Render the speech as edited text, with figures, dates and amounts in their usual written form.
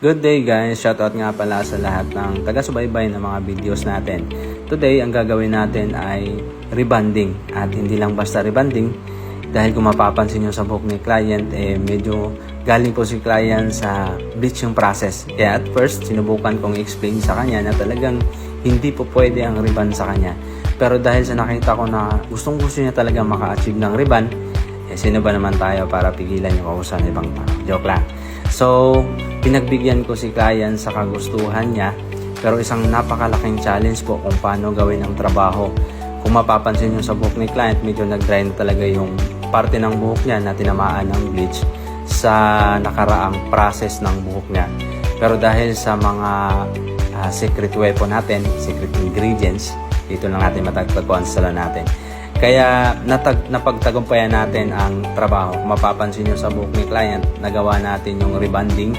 Good day guys, shoutout nga pala sa lahat ng taga-subaybay ng mga videos natin. Today, ang gagawin natin ay rebonding. At hindi lang basta rebonding, dahil kung mapapansin nyo sa buhok ni client, medyo galing po si client sa bleaching process. Kaya at first, sinubukan kong explain sa kanya na talagang hindi po pwede ang rebond sa kanya. Pero dahil sa nakita ko na gustong-gusto niya talaga maka-achieve ng rebond, sino ba naman tayo para pigilan yung kausan ng ibang tao? Joke lang. So, pinagbigyan ko si client sa kagustuhan niya, pero isang napakalaking challenge po kung paano gawin ang trabaho. Kung mapapansin nyo sa buhok ni client, medyo nag-dry na talaga yung parte ng buhok niya na tinamaan ng bleach sa nakaraang process ng buhok niya. Pero dahil sa mga secret weapon natin, secret ingredients, dito lang natin matagpuan sa salon natin. Kaya napagtagumpayan natin ang trabaho. Kung mapapansin nyo sa buhok ni client, nagawa natin yung rebonding